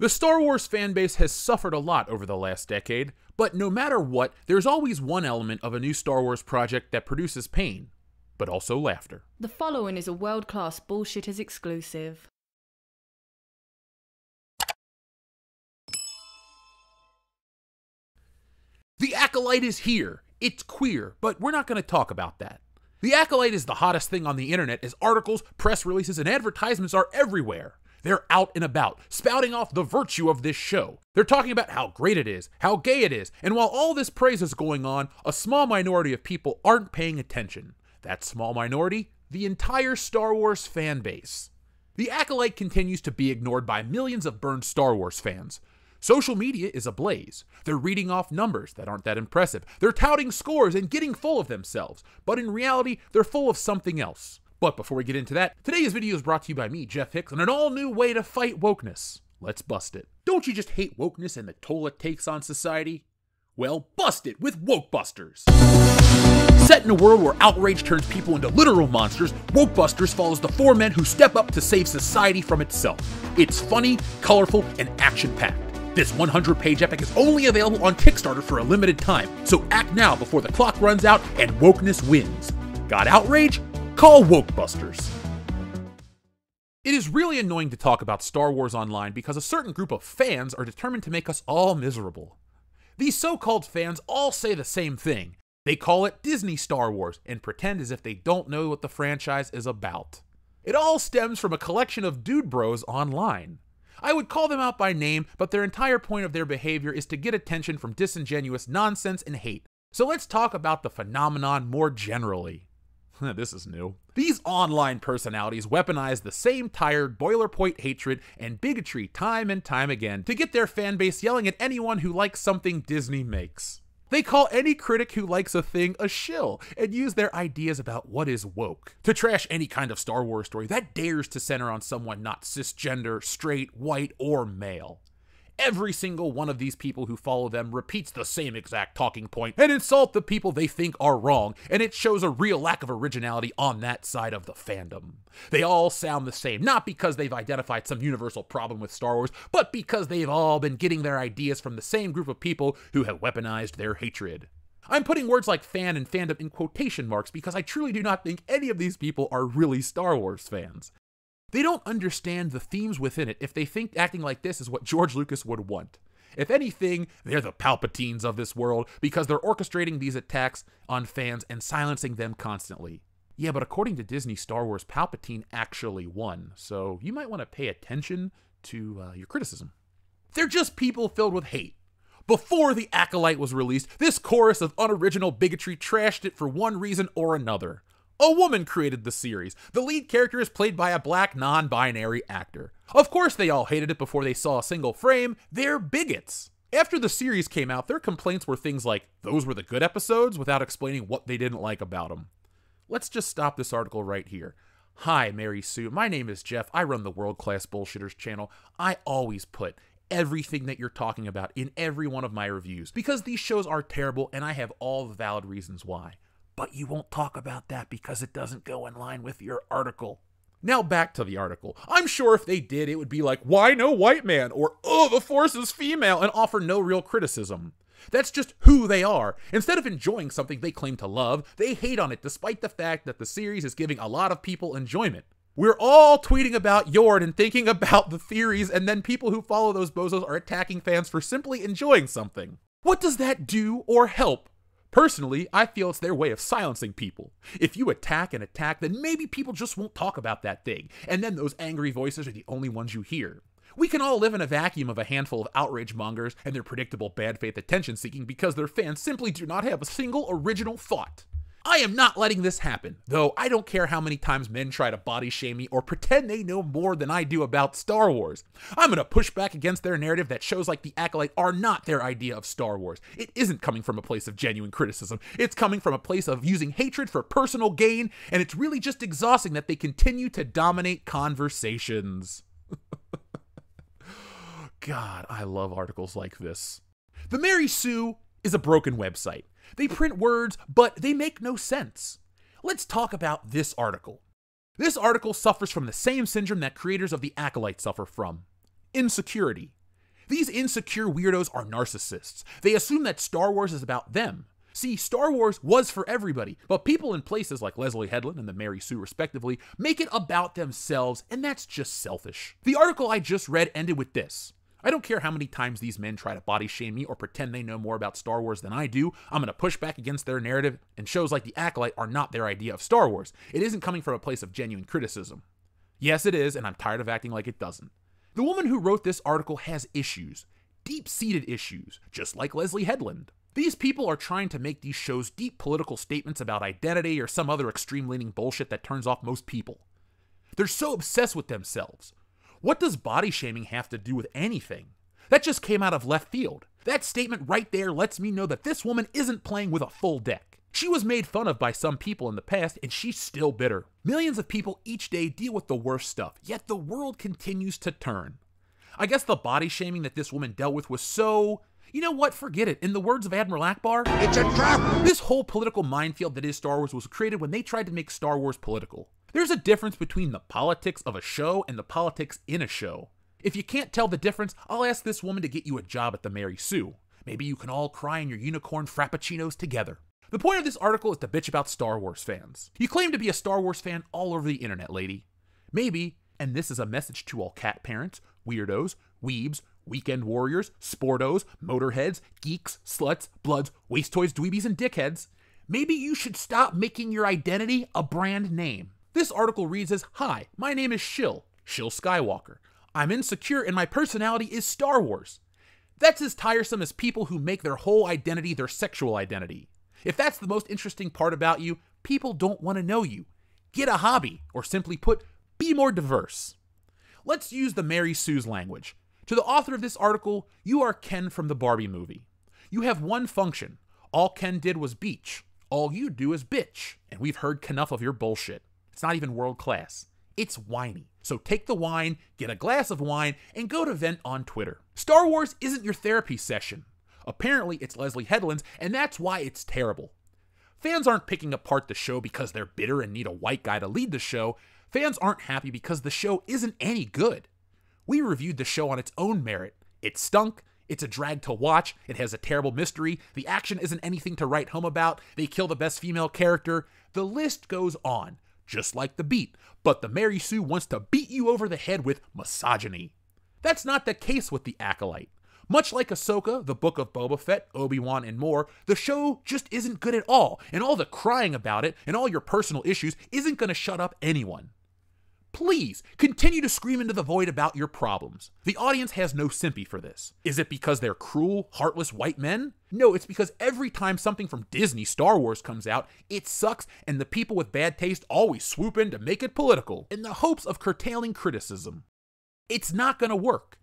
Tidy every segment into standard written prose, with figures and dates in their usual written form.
The Star Wars fanbase has suffered a lot over the last decade, but no matter what, there's always one element of a new Star Wars project that produces pain, but also laughter. The following is a world-class Bullshitters exclusive. The Acolyte is here. It's queer, but we're not going to talk about that. The Acolyte is the hottest thing on the internet as articles, press releases, and advertisements are everywhere. They're out and about, spouting off the virtue of this show. They're talking about how great it is, how gay it is, and while all this praise is going on, a small minority of people aren't paying attention. That small minority? The entire Star Wars fan base. The Acolyte continues to be ignored by millions of burned Star Wars fans. Social media is ablaze. They're reading off numbers that aren't that impressive. They're touting scores and getting full of themselves, but in reality, they're full of something else. But before we get into that, today's video is brought to you by me, Jeff Hicks, and an all-new way to fight wokeness. Let's bust it. Don't you just hate wokeness and the toll it takes on society? Well, bust it with Wokebusters. Set in a world where outrage turns people into literal monsters, Wokebusters follows the four men who step up to save society from itself. It's funny, colorful, and action-packed. This 100-page epic is only available on Kickstarter for a limited time, so act now before the clock runs out and wokeness wins. Got outrage? Call Wokebusters. It is really annoying to talk about Star Wars online because a certain group of fans are determined to make us all miserable. These so-called fans all say the same thing. They call it Disney Star Wars and pretend as if they don't know what the franchise is about. It all stems from a collection of dude bros online. I would call them out by name, but their entire point of their behavior is to get attention from disingenuous nonsense and hate. So let's talk about the phenomenon more generally. This is new. These online personalities weaponize the same tired boilerplate hatred and bigotry time and time again to get their fanbase yelling at anyone who likes something Disney makes. They call any critic who likes a thing a shill and use their ideas about what is woke to trash any kind of Star Wars story that dares to center on someone not cisgender, straight, white, or male. Every single one of these people who follow them repeats the same exact talking point and insult the people they think are wrong, and it shows a real lack of originality on that side of the fandom. They all sound the same, not because they've identified some universal problem with Star Wars, but because they've all been getting their ideas from the same group of people who have weaponized their hatred. I'm putting words like fan and fandom in quotation marks because I truly do not think any of these people are really Star Wars fans. They don't understand the themes within it if they think acting like this is what George Lucas would want. If anything, they're the Palpatines of this world because they're orchestrating these attacks on fans and silencing them constantly. Yeah, but according to Disney Star Wars, Palpatine actually won, so you might want to pay attention to your criticism. They're just people filled with hate. Before The Acolyte was released, this chorus of unoriginal bigotry trashed it for one reason or another. A woman created the series. The lead character is played by a black, non-binary actor. Of course they all hated it before they saw a single frame. They're bigots. After the series came out, their complaints were things like, those were the good episodes, without explaining what they didn't like about them. Let's just stop this article right here. Hi, Mary Sue. My name is Jeff. I run the World Class Bullshitters channel. I always put everything that you're talking about in every one of my reviews because these shows are terrible and I have all the valid reasons why. But you won't talk about that because it doesn't go in line with your article. Now back to the article. I'm sure if they did, it would be like, why no white man? Or, oh, the Force is female, and offer no real criticism. That's just who they are. Instead of enjoying something they claim to love, they hate on it despite the fact that the series is giving a lot of people enjoyment. We're all tweeting about Yord and thinking about the theories, and then people who follow those bozos are attacking fans for simply enjoying something. What does that do or help? Personally, I feel it's their way of silencing people. If you attack and attack, then maybe people just won't talk about that thing, and then those angry voices are the only ones you hear. We can all live in a vacuum of a handful of outrage mongers and their predictable bad faith attention seeking because their fans simply do not have a single original thought. I am not letting this happen, though I don't care how many times men try to body shame me or pretend they know more than I do about Star Wars. I'm gonna push back against their narrative that shows like The Acolyte are not their idea of Star Wars. It isn't coming from a place of genuine criticism. It's coming from a place of using hatred for personal gain, and it's really just exhausting that they continue to dominate conversations. God, I love articles like this. The Mary Sue is a broken website. They print words, but they make no sense. Let's talk about this article. This article suffers from the same syndrome that creators of The Acolyte suffer from: insecurity. These insecure weirdos are narcissists. They assume that Star Wars is about them. See, Star Wars was for everybody, but people in places like Leslie Headland and the Mary Sue respectively make it about themselves, and that's just selfish. The article I just read ended with this. I don't care how many times these men try to body shame me or pretend they know more about Star Wars than I do, I'm going to push back against their narrative, and shows like The Acolyte are not their idea of Star Wars. It isn't coming from a place of genuine criticism. Yes, it is, and I'm tired of acting like it doesn't. The woman who wrote this article has issues. Deep-seated issues, just like Leslie Headland. These people are trying to make these shows deep political statements about identity or some other extreme-leaning bullshit that turns off most people. They're so obsessed with themselves. What does body shaming have to do with anything? That just came out of left field. That statement right there lets me know that this woman isn't playing with a full deck. She was made fun of by some people in the past, and she's still bitter. Millions of people each day deal with the worst stuff, yet the world continues to turn. I guess the body shaming that this woman dealt with was so... You know what? Forget it. In the words of Admiral Akbar, it's a trap! This whole political minefield that is Star Wars was created when they tried to make Star Wars political. There's a difference between the politics of a show and the politics in a show. If you can't tell the difference, I'll ask this woman to get you a job at the Mary Sue. Maybe you can all cry in your unicorn frappuccinos together. The point of this article is to bitch about Star Wars fans. You claim to be a Star Wars fan all over the internet, lady. Maybe, and this is a message to all cat parents, weirdos, weebs, weekend warriors, sportos, motorheads, geeks, sluts, bloods, waste toys, dweebies, and dickheads, maybe you should stop making your identity a brand name. This article reads as, "Hi, my name is Shill Skywalker. I'm insecure and my personality is Star Wars." That's as tiresome as people who make their whole identity their sexual identity. If that's the most interesting part about you, people don't want to know you. Get a hobby, or simply put, be more diverse. Let's use the Mary Sue's language. To the author of this article, you are Ken from the Barbie movie. You have one function. All Ken did was beach. All you do is bitch. And we've heard enough of your bullshit. It's not even world class. It's whiny. So take the wine, get a glass of wine, and go to vent on Twitter. Star Wars isn't your therapy session. Apparently, it's Leslie Headland's, and that's why it's terrible. Fans aren't picking apart the show because they're bitter and need a white guy to lead the show. Fans aren't happy because the show isn't any good. We reviewed the show on its own merit. It stunk, it's a drag to watch, it has a terrible mystery, the action isn't anything to write home about, they kill the best female character, the list goes on, just like The Beat, but the Mary Sue wants to beat you over the head with misogyny. That's not the case with The Acolyte. Much like Ahsoka, the Book of Boba Fett, Obi-Wan, and more, the show just isn't good at all, and all the crying about it and all your personal issues isn't going to shut up anyone. Please, continue to scream into the void about your problems. The audience has no sympathy for this. Is it because they're cruel, heartless white men? No, it's because every time something from Disney Star Wars comes out, it sucks and the people with bad taste always swoop in to make it political, in the hopes of curtailing criticism. It's not gonna work.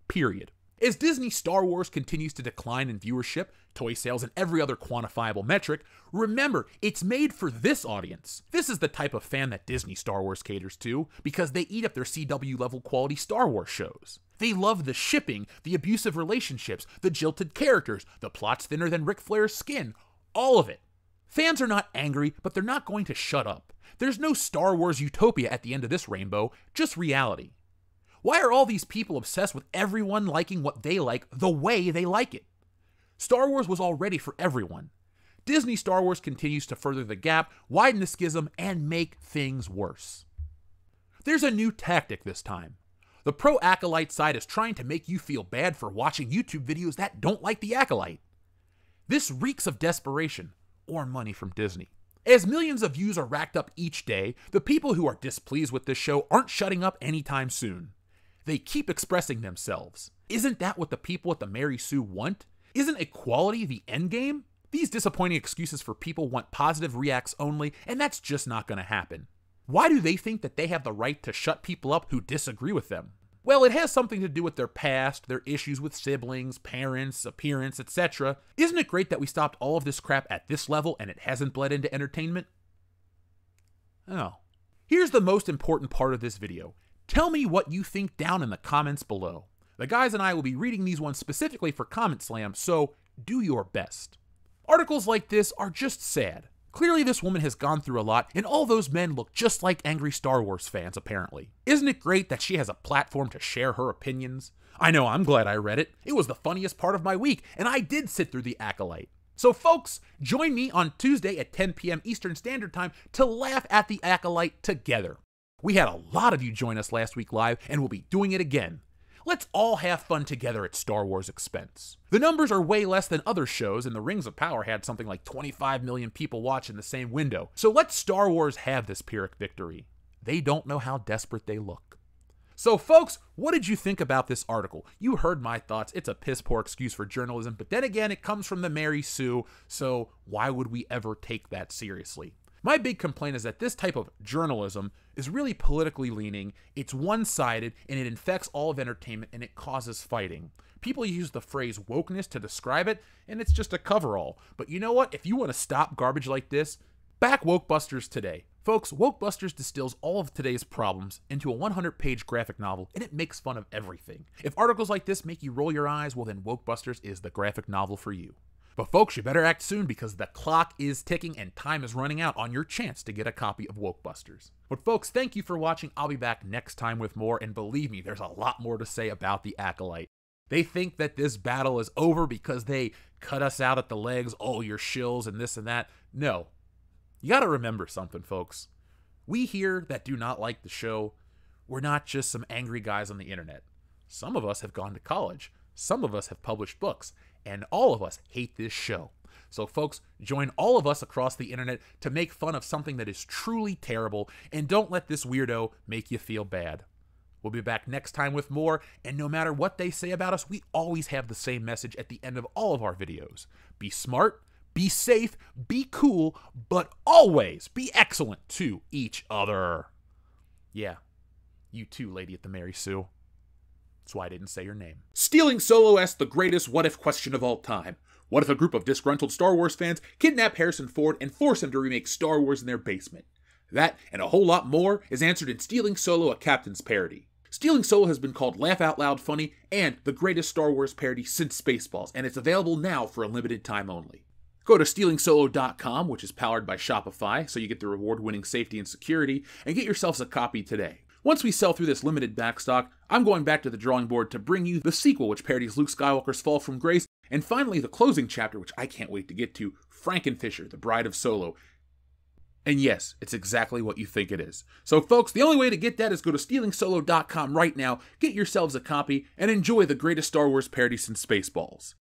Period. As Disney Star Wars continues to decline in viewership, toy sales, and every other quantifiable metric, remember, it's made for this audience. This is the type of fan that Disney Star Wars caters to, because they eat up their CW level quality Star Wars shows. They love the shipping, the abusive relationships, the jilted characters, the plots thinner than Ric Flair's skin, all of it. Fans are not angry, but they're not going to shut up. There's no Star Wars utopia at the end of this rainbow, just reality. Why are all these people obsessed with everyone liking what they like the way they like it? Star Wars was already for everyone. Disney Star Wars continues to further the gap, widen the schism, and make things worse. There's a new tactic this time. The pro-Acolyte side is trying to make you feel bad for watching YouTube videos that don't like the Acolyte. This reeks of desperation, or money from Disney. As millions of views are racked up each day, the people who are displeased with this show aren't shutting up anytime soon. They keep expressing themselves. Isn't that what the people at the Mary Sue want? Isn't equality the endgame? These disappointing excuses for people want positive reacts only, and that's just not going to happen. Why do they think that they have the right to shut people up who disagree with them? Well, it has something to do with their past, their issues with siblings, parents, appearance, etc. Isn't it great that we stopped all of this crap at this level and it hasn't bled into entertainment? Oh. Here's the most important part of this video. Tell me what you think down in the comments below. The guys and I will be reading these ones specifically for Comment Slam, so do your best. Articles like this are just sad. Clearly this woman has gone through a lot, and all those men look just like angry Star Wars fans, apparently. Isn't it great that she has a platform to share her opinions? I know, I'm glad I read it. It was the funniest part of my week, and I did sit through The Acolyte. So folks, join me on Tuesday at 10 p.m. Eastern Standard Time to laugh at The Acolyte together. We had a lot of you join us last week live, and we'll be doing it again. Let's all have fun together at Star Wars' expense. The numbers are way less than other shows, and the Rings of Power had something like 25 million people watch in the same window. So let Star Wars have this Pyrrhic victory. They don't know how desperate they look. So folks, what did you think about this article? You heard my thoughts. It's a piss poor excuse for journalism, but then again, it comes from the Mary Sue, so why would we ever take that seriously? My big complaint is that this type of journalism is really politically leaning, it's one-sided, and it infects all of entertainment, and it causes fighting. People use the phrase wokeness to describe it, and it's just a coverall. But you know what? If you want to stop garbage like this, back Wokebusters today. Folks, Wokebusters distills all of today's problems into a 100-page graphic novel, and it makes fun of everything. If articles like this make you roll your eyes, well then Wokebusters is the graphic novel for you. But folks, you better act soon because the clock is ticking and time is running out on your chance to get a copy of Wokebusters. But folks, thank you for watching. I'll be back next time with more, and believe me, there's a lot more to say about the Acolyte. They think that this battle is over because they cut us out at the legs, oh, you're shills and this and that. No. You gotta remember something, folks. We here that do not like the show, we're not just some angry guys on the internet. Some of us have gone to college. Some of us have published books. And all of us hate this show. So folks, join all of us across the internet to make fun of something that is truly terrible, and don't let this weirdo make you feel bad. We'll be back next time with more, and no matter what they say about us, we always have the same message at the end of all of our videos. Be smart, be safe, be cool, but always be excellent to each other. Yeah, you too, lady at the Mary Sue. That's why I didn't say your name. Stealing Solo asks the greatest what-if question of all time. What if a group of disgruntled Star Wars fans kidnap Harrison Ford and force him to remake Star Wars in their basement? That, and a whole lot more, is answered in Stealing Solo, a Captain's Parody. Stealing Solo has been called Laugh Out Loud Funny and the greatest Star Wars parody since Spaceballs, and it's available now for a limited time only. Go to stealingsolo.com, which is powered by Shopify, so you get the reward-winning safety and security, and get yourselves a copy today. Once we sell through this limited backstock, I'm going back to the drawing board to bring you the sequel, which parodies Luke Skywalker's fall from grace, and finally the closing chapter, which I can't wait to get to, Frankenfisher, the Bride of Solo. And yes, it's exactly what you think it is. So folks, the only way to get that is go to stealingsolo.com right now, get yourselves a copy, and enjoy the greatest Star Wars parody since Spaceballs.